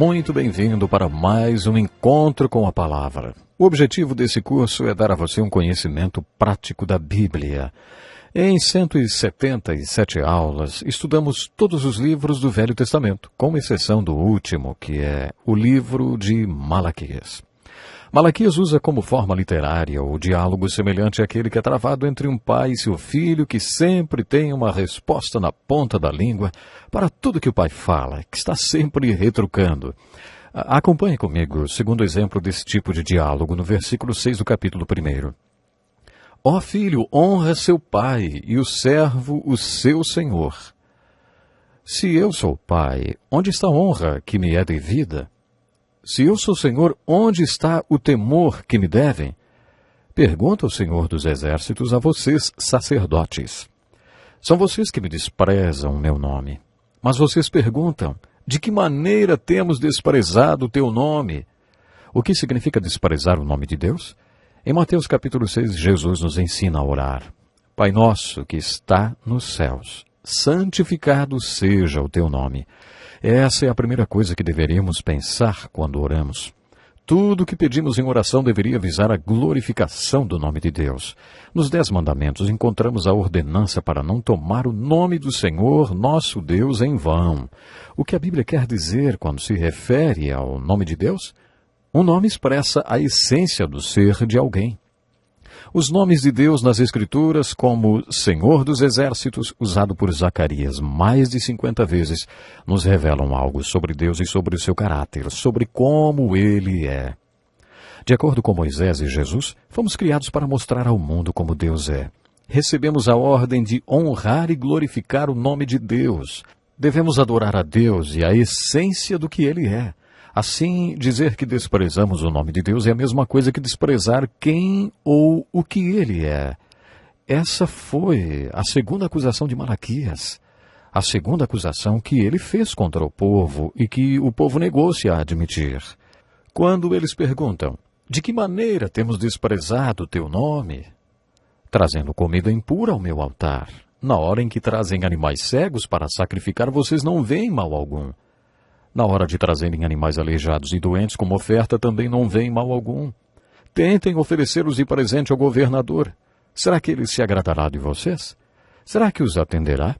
muito bem-vindo para mais um encontro com a palavra. O objetivo desse curso é dar a você um conhecimento prático da Bíblia. Em 177 aulas, estudamos todos os livros do Velho Testamento, com exceção do último, que é o livro de Malaquias. Malaquias usa como forma literária o diálogo semelhante àquele que é travado entre um pai e seu filho, que sempre tem uma resposta na ponta da língua para tudo que o pai fala, que está sempre retrucando. Acompanhe comigo o segundo exemplo desse tipo de diálogo no versículo 6 do capítulo 1. Ó filho, honra seu pai e o servo o seu senhor. Se eu sou pai, onde está a honra que me é devida? Se eu sou Senhor, onde está o temor que me devem? Pergunta o Senhor dos Exércitos a vocês, sacerdotes. São vocês que me desprezam o meu nome. Mas vocês perguntam, de que maneira temos desprezado o teu nome? O que significa desprezar o nome de Deus? Em Mateus capítulo 6, Jesus nos ensina a orar. Pai nosso que está nos céus, santificado seja o teu nome. Essa é a primeira coisa que deveríamos pensar quando oramos. Tudo o que pedimos em oração deveria visar a glorificação do nome de Deus. Nos 10 mandamentos encontramos a ordenança para não tomar o nome do Senhor, nosso Deus, em vão. O que a Bíblia quer dizer quando se refere ao nome de Deus? Um nome expressa a essência do ser de alguém. Os nomes de Deus nas Escrituras, como Senhor dos Exércitos, usado por Zacarias mais de 50 vezes, nos revelam algo sobre Deus e sobre o seu caráter, sobre como Ele é. De acordo com Moisés e Jesus, fomos criados para mostrar ao mundo como Deus é. Recebemos a ordem de honrar e glorificar o nome de Deus. Devemos adorar a Deus e a essência do que Ele é. Assim, dizer que desprezamos o nome de Deus é a mesma coisa que desprezar quem ou o que Ele é. Essa foi a segunda acusação de Malaquias. A segunda acusação que ele fez contra o povo e que o povo negou-se a admitir. Quando eles perguntam, de que maneira temos desprezado o teu nome? Trazendo comida impura ao meu altar. Na hora em que trazem animais cegos para sacrificar, vocês não veem mal algum. Na hora de trazerem animais aleijados e doentes como oferta, também não veem mal algum. Tentem oferecê-los de presente ao governador. Será que ele se agradará de vocês? Será que os atenderá?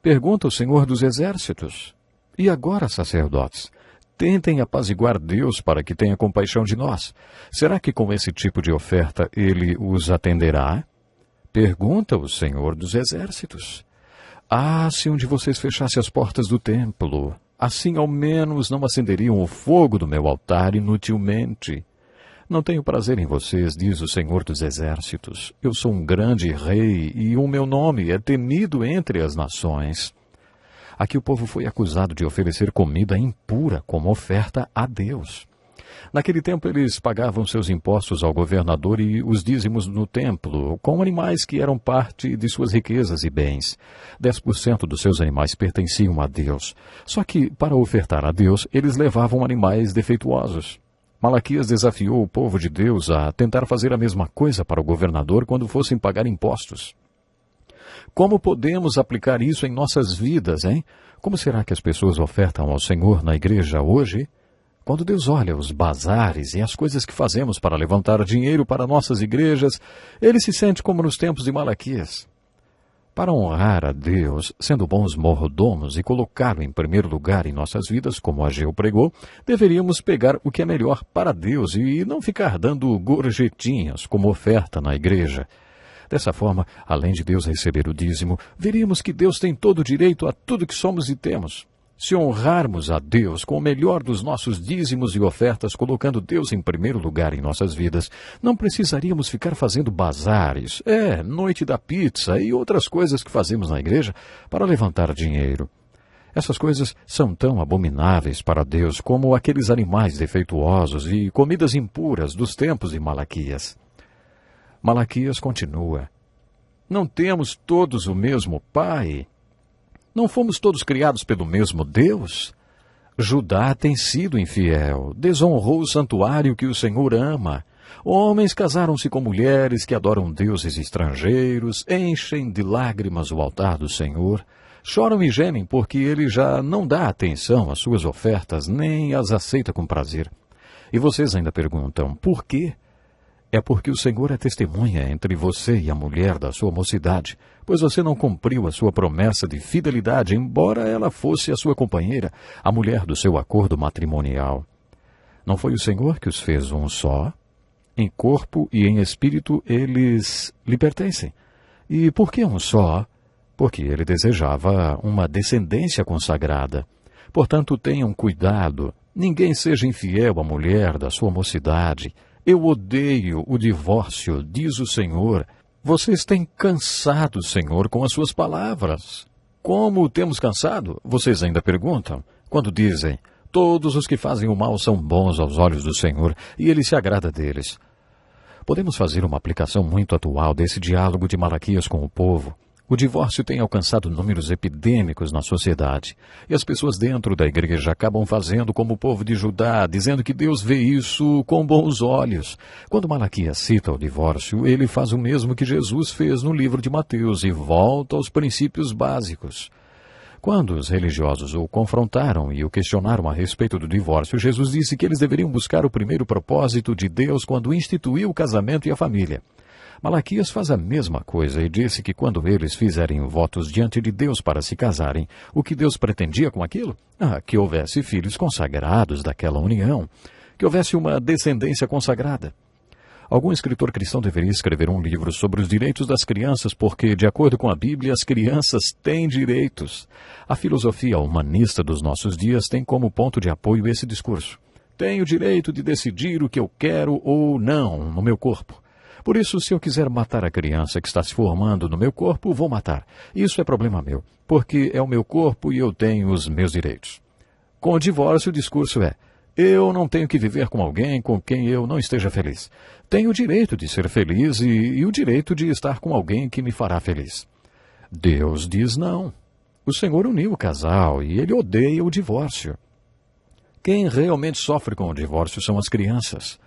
Pergunta o Senhor dos Exércitos. E agora, sacerdotes, tentem apaziguar Deus para que tenha compaixão de nós. Será que com esse tipo de oferta ele os atenderá? Pergunta o Senhor dos Exércitos. Ah, se um de vocês fechasse as portas do templo, assim ao menos não acenderiam o fogo do meu altar inutilmente. Não tenho prazer em vocês, diz o Senhor dos Exércitos. Eu sou um grande rei e o meu nome é temido entre as nações. Aqui o povo foi acusado de oferecer comida impura como oferta a Deus. Naquele tempo eles pagavam seus impostos ao governador e os dízimos no templo, com animais que eram parte de suas riquezas e bens. 10% dos seus animais pertenciam a Deus. Só que, para ofertar a Deus, eles levavam animais defeituosos. Malaquias desafiou o povo de Deus a tentar fazer a mesma coisa para o governador quando fossem pagar impostos. Como podemos aplicar isso em nossas vidas, hein? Como será que as pessoas ofertam ao Senhor na igreja hoje? Quando Deus olha os bazares e as coisas que fazemos para levantar dinheiro para nossas igrejas, Ele se sente como nos tempos de Malaquias. Para honrar a Deus, sendo bons mordomos e colocá-lo em primeiro lugar em nossas vidas, como Ageu pregou, deveríamos pegar o que é melhor para Deus e não ficar dando gorjetinhas como oferta na igreja. Dessa forma, além de Deus receber o dízimo, veríamos que Deus tem todo o direito a tudo que somos e temos. Se honrarmos a Deus com o melhor dos nossos dízimos e ofertas, colocando Deus em primeiro lugar em nossas vidas, não precisaríamos ficar fazendo bazares, noite da pizza e outras coisas que fazemos na igreja para levantar dinheiro. Essas coisas são tão abomináveis para Deus como aqueles animais defeituosos e comidas impuras dos tempos de Malaquias. Malaquias continua. Não temos todos o mesmo Pai? Não fomos todos criados pelo mesmo Deus? Judá tem sido infiel, desonrou o santuário que o Senhor ama. Homens casaram-se com mulheres que adoram deuses estrangeiros, enchem de lágrimas o altar do Senhor. Choram e gemem porque ele já não dá atenção às suas ofertas, nem as aceita com prazer. E vocês ainda perguntam, por quê? É porque o Senhor é testemunha entre você e a mulher da sua mocidade, pois você não cumpriu a sua promessa de fidelidade, embora ela fosse a sua companheira, a mulher do seu acordo matrimonial. Não foi o Senhor que os fez um só? Em corpo e em espírito eles lhe pertencem. E por que um só? Porque ele desejava uma descendência consagrada. Portanto, tenham cuidado, ninguém seja infiel à mulher da sua mocidade. Eu odeio o divórcio, diz o Senhor. Vocês têm cansado o Senhor com as suas palavras. Como temos cansado? Vocês ainda perguntam. Quando dizem, todos os que fazem o mal são bons aos olhos do Senhor, e ele se agrada deles. Podemos fazer uma aplicação muito atual desse diálogo de Malaquias com o povo. O divórcio tem alcançado números epidêmicos na sociedade, e as pessoas dentro da igreja acabam fazendo como o povo de Judá, dizendo que Deus vê isso com bons olhos. Quando Malaquias cita o divórcio, ele faz o mesmo que Jesus fez no livro de Mateus e volta aos princípios básicos. Quando os religiosos o confrontaram e o questionaram a respeito do divórcio, Jesus disse que eles deveriam buscar o primeiro propósito de Deus quando instituiu o casamento e a família. Malaquias faz a mesma coisa e disse que quando eles fizerem votos diante de Deus para se casarem, o que Deus pretendia com aquilo? Que houvesse filhos consagrados daquela união, que houvesse uma descendência consagrada. Algum escritor cristão deveria escrever um livro sobre os direitos das crianças, porque, de acordo com a Bíblia, as crianças têm direitos. A filosofia humanista dos nossos dias tem como ponto de apoio esse discurso. Tenho o direito de decidir o que eu quero ou não no meu corpo. Por isso, se eu quiser matar a criança que está se formando no meu corpo, vou matar. Isso é problema meu, porque é o meu corpo e eu tenho os meus direitos. Com o divórcio, o discurso é: eu não tenho que viver com alguém com quem eu não esteja feliz. Tenho o direito de ser feliz e o direito de estar com alguém que me fará feliz. Deus diz não. O Senhor uniu o casal e ele odeia o divórcio. Quem realmente sofre com o divórcio são as crianças.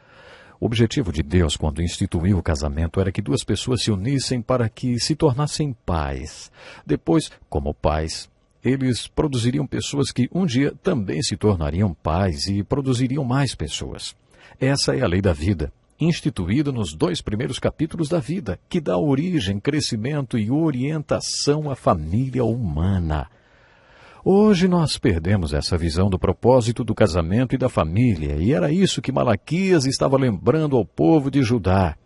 O objetivo de Deus, quando instituiu o casamento, era que duas pessoas se unissem para que se tornassem pais. Depois, como pais, eles produziriam pessoas que um dia também se tornariam pais e produziriam mais pessoas. Essa é a lei da vida, instituída nos 2 primeiros capítulos da vida, que dá origem, crescimento e orientação à família humana. Hoje nós perdemos essa visão do propósito do casamento e da família, e era isso que Malaquias estava lembrando ao povo de Judá.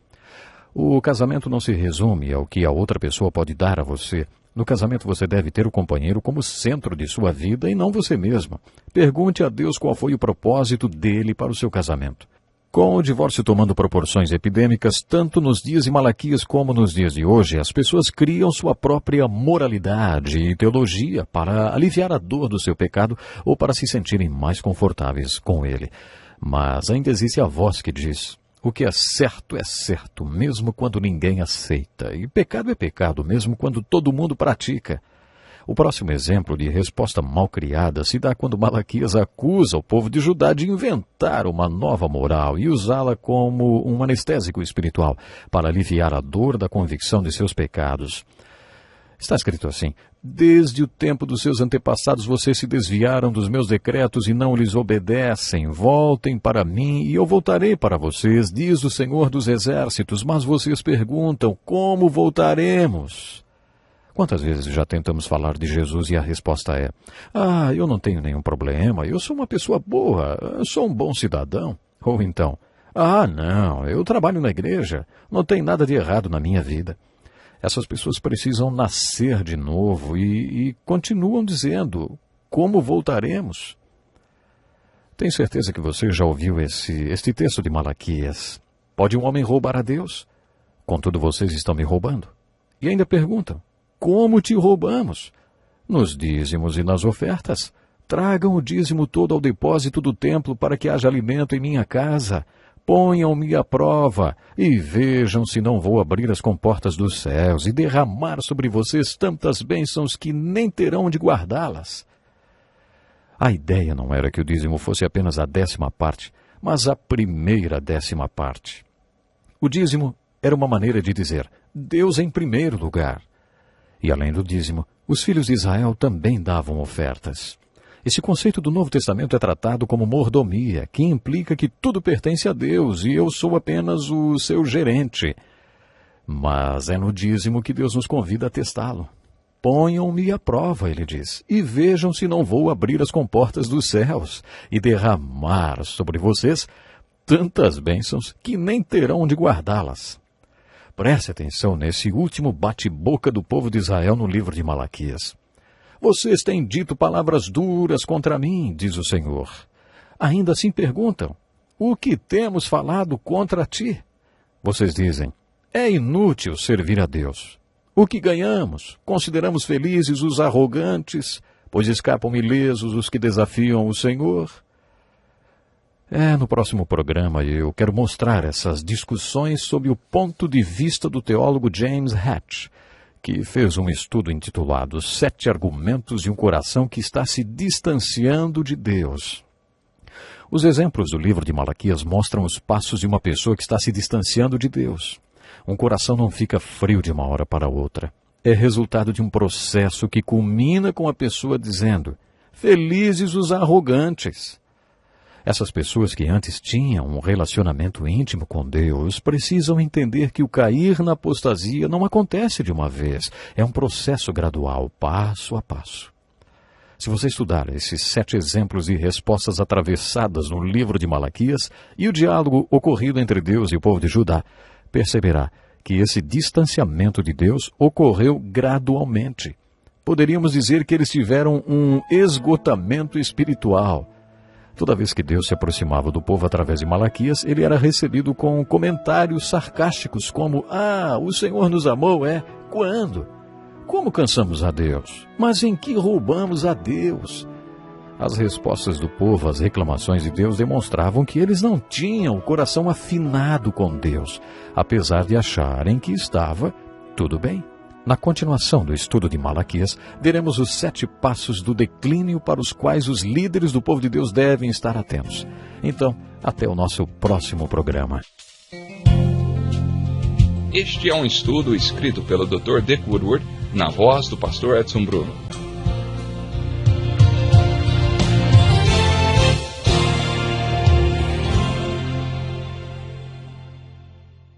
O casamento não se resume ao que a outra pessoa pode dar a você. No casamento você deve ter o companheiro como centro de sua vida e não você mesma. Pergunte a Deus qual foi o propósito dele para o seu casamento. Com o divórcio tomando proporções epidêmicas, tanto nos dias de Malaquias como nos dias de hoje, as pessoas criam sua própria moralidade e teologia para aliviar a dor do seu pecado ou para se sentirem mais confortáveis com ele. Mas ainda existe a voz que diz: o que é certo, mesmo quando ninguém aceita, e pecado é pecado, mesmo quando todo mundo pratica. O próximo exemplo de resposta mal criada se dá quando Malaquias acusa o povo de Judá de inventar uma nova moral e usá-la como um anestésico espiritual para aliviar a dor da convicção de seus pecados. Está escrito assim: desde o tempo dos seus antepassados vocês se desviaram dos meus decretos e não lhes obedecem. Voltem para mim e eu voltarei para vocês, diz o Senhor dos Exércitos. Mas vocês perguntam: como voltaremos? Quantas vezes já tentamos falar de Jesus e a resposta é: eu não tenho nenhum problema, eu sou uma pessoa boa, eu sou um bom cidadão. Ou então: não, eu trabalho na igreja, não tem nada de errado na minha vida. Essas pessoas precisam nascer de novo e continuam dizendo: como voltaremos? Tenho certeza que você já ouviu este texto de Malaquias. Pode um homem roubar a Deus? Contudo, vocês estão me roubando. E ainda perguntam: como te roubamos? Nos dízimos e nas ofertas. Tragam o dízimo todo ao depósito do templo para que haja alimento em minha casa. Ponham-me à prova e vejam se não vou abrir as comportas dos céus e derramar sobre vocês tantas bênçãos que nem terão onde guardá-las. A ideia não era que o dízimo fosse apenas a 10ª parte, mas a primeira 10ª parte. O dízimo era uma maneira de dizer: Deus em primeiro lugar. E além do dízimo, Os filhos de Israel também davam ofertas. Esse conceito do Novo Testamento é tratado como mordomia, que implica que tudo pertence a Deus e eu sou apenas o seu gerente. Mas é no dízimo que Deus nos convida a testá-lo. Ponham-me à prova, ele diz, e vejam se não vou abrir as comportas dos céus e derramar sobre vocês tantas bênçãos que nem terão onde guardá-las. Preste atenção nesse último bate-boca do povo de Israel no livro de Malaquias. Vocês têm dito palavras duras contra mim, diz o Senhor. Ainda assim perguntam, o que temos falado contra ti? Vocês dizem, é inútil servir a Deus. O que ganhamos? Consideramos felizes os arrogantes, pois escapam ilesos os que desafiam o Senhor. No próximo programa eu quero mostrar essas discussões sob o ponto de vista do teólogo James Hatch, que fez um estudo intitulado 7 Argumentos de um Coração que está se distanciando de Deus. Os exemplos do livro de Malaquias mostram os passos de uma pessoa que está se distanciando de Deus. Um coração não fica frio de uma hora para outra. É resultado de um processo que culmina com a pessoa dizendo, felizes os arrogantes. Essas pessoas que antes tinham um relacionamento íntimo com Deus precisam entender que o cair na apostasia não acontece de uma vez. É um processo gradual, passo a passo. Se você estudar esses 7 exemplos de respostas atravessadas no livro de Malaquias e o diálogo ocorrido entre Deus e o povo de Judá, perceberá que esse distanciamento de Deus ocorreu gradualmente. Poderíamos dizer que eles tiveram um esgotamento espiritual. Toda vez que Deus se aproximava do povo através de Malaquias, ele era recebido com comentários sarcásticos como, o Senhor nos amou, quando? Como cansamos a Deus? Mas em que roubamos a Deus? As respostas do povo às reclamações de Deus demonstravam que eles não tinham o coração afinado com Deus, apesar de acharem que estava tudo bem. Na continuação do estudo de Malaquias, veremos os 7 passos do declínio para os quais os líderes do povo de Deus devem estar atentos. Então, até o nosso próximo programa. Este é um estudo escrito pelo Dr. Dick Woodward, na voz do pastor Edson Bruno.